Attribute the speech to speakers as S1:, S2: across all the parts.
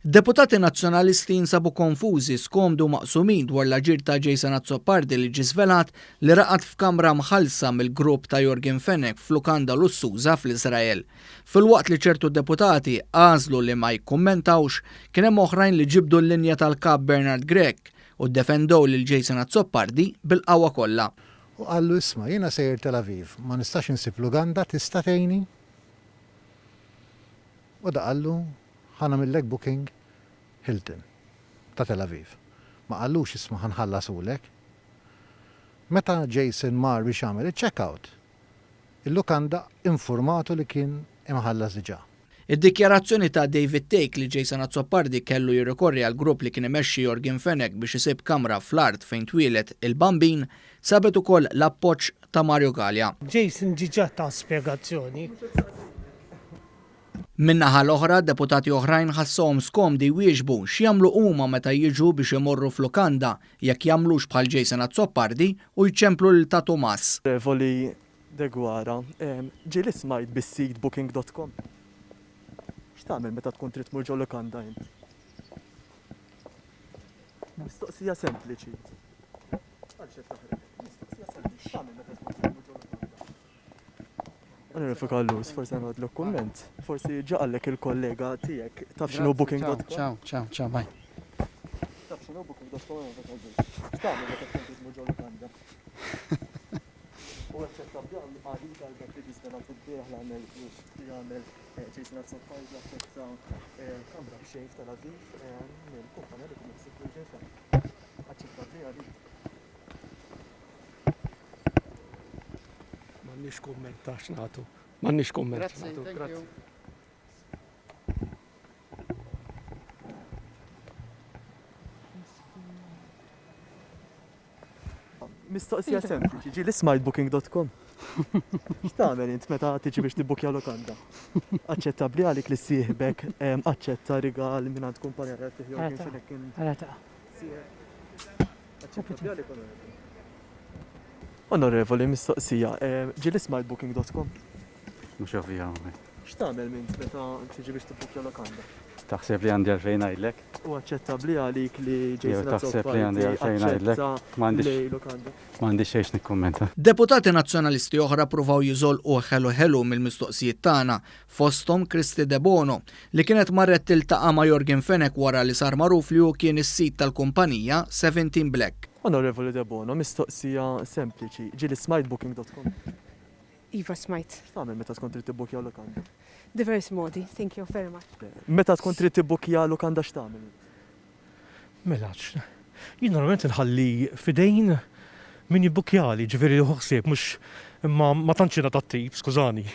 S1: Deputati Nazzjonalisti jinsabu konfużi, skomdu maqsumin dwar l-aġir ta' AZZOPARDI li ġisvelat li raqat f'kamra mħallsa mill-grupp ta' Jorgen Fenek f'lukanda lussuża fl-Iżrael. Fil-waqt li ċertu deputati għażlu li ma jikkummentawx, kien hemm oħrajn li ġibdu l-linja tal-kap Bernard Grek u ddefendew lil AZZOPARDI bil-qawwa kollha.
S2: U għallu isma' jiena sejjer Tel Aviv, ma nistax insib luganda tista' tgħinni? U da qallu ħanamillek booking Hilton ta' Tel Aviv. Ma qallux isma' ħanħallasulek. Meta Jason mar biex jagħmel iċ-checkout, il-lukanda informatu li kien imħallas diġà.
S1: Id-dikjarazzjoni ta' David Take li AZZOPARDI kellu jirrikorri għal grupp li kien imexxi Jorgen Fenek biex isib kamra fl-art fejn twilet il-bambin sabet ukoll l-appoġġ ta' Mario Gallia.
S3: Jason ġiġa ta' spjegazzjoni.
S1: Min-naħa l-oħra, deputati oħrajn ħasshom skomdi wieġbu x'jagħmlu huma meta jiġu biex imorru f'lukanda jekk jagħmlux bħal AZZOPARDI u jċemplu lil ta' Tomas.
S4: Revoli Dwar, ġieli smajt bis-seatbooking.com. X'tagħmel meta tkun trid tmur ġew lukanda int? Mistoqsija sempliċi. Mistoqsija sempliċi. X'tagħmel meta tkun trid tmur ġew lukanda? Għanirrifika l-lus, forse għanadluk komment. Forsi ġaqallek il-kollega tijek. Taf xinu booking.com?
S5: Ciao, bye.
S4: Taf xinu booking.com? X'tagħmel meta tkun trid tmur ġew lukanda? U għacċetta b'dan għadi għal-dak li ġisbena fil-bieħ jgħamil AZZOPARDI għacċetta kamra b'xejn Tel Aviv mill-kumpanija li kun jisib Jorgen Fenek. Għacċetta b'dan
S3: M'għandniex kummentax nagħtu. M'għandniex kumment.
S5: Grazzi.
S4: Mistoqsija sempliċi, ġieli smajt booking.com. X'tagħmel int meta tiġi biex tibbukja lukanda? Aċċettabbli għalik li ssieħbek aċċetta rigal minn għand kumpanija li qed Jorgen Fenek kien. Aċċettabbli għalik Onorevoli, mistoqsija, ġieli smajt booking.com.
S6: Mhux ovvja.
S4: X'tagħmel minn meta tiġi biex tibbukja lukanda?
S6: Taħseb li għandi għalfejn ngħidlek?
S4: U aċċettabbli għalik li
S6: taħseb li għandi għalfejn ngħidlek? M'għandix xejn nikkummenta.
S1: Deputati Nazzjonalisti oħra pruvaw jiżolqu ħelu mill-mistoqsijiet tagħna fosthom Kristi De Bono li kienet marret tiltaqa' ma' Jorgen Fenek wara li sar magħruf li hu kien is-sit tal-kumpanija 17 Black.
S4: Onorevoli De Bono, mistoqsija sempliċi, ġieli smajt booking.com.
S7: Iva smajt.
S4: X'tagħmel meta tkun trid tibbukja lukanda?
S7: Diversi modi, thank you very much.
S4: Meta tkun trid tibbukja lukanda x'tagħmel?
S3: Melax. Jien normalment nħalli fidejn min jibbukjali, ġifieri ħsieb mhux ma tantx jiena tat-tip, skużani.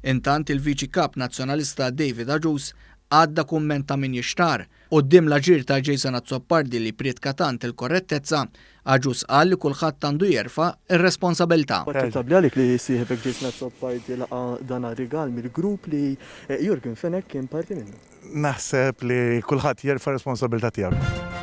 S1: Intant il-Viċi Kap Nazzjonalista David Aġus għadda kummenta min jixtar quddiem l-aġir ta' AZZOPARDI li pritka tant il-korrettezza, Aġus qal li kulħadd għandu jerfa' ir-responsabbiltà.
S4: Aċċettabbli għalik li sieħbek AZZOPARDI laqa dan rigal mill-grupp li Jorgen Fenek kien parti minnu.
S8: Naħseb li kulħadd jerfa' responsabbiltà tiegħu.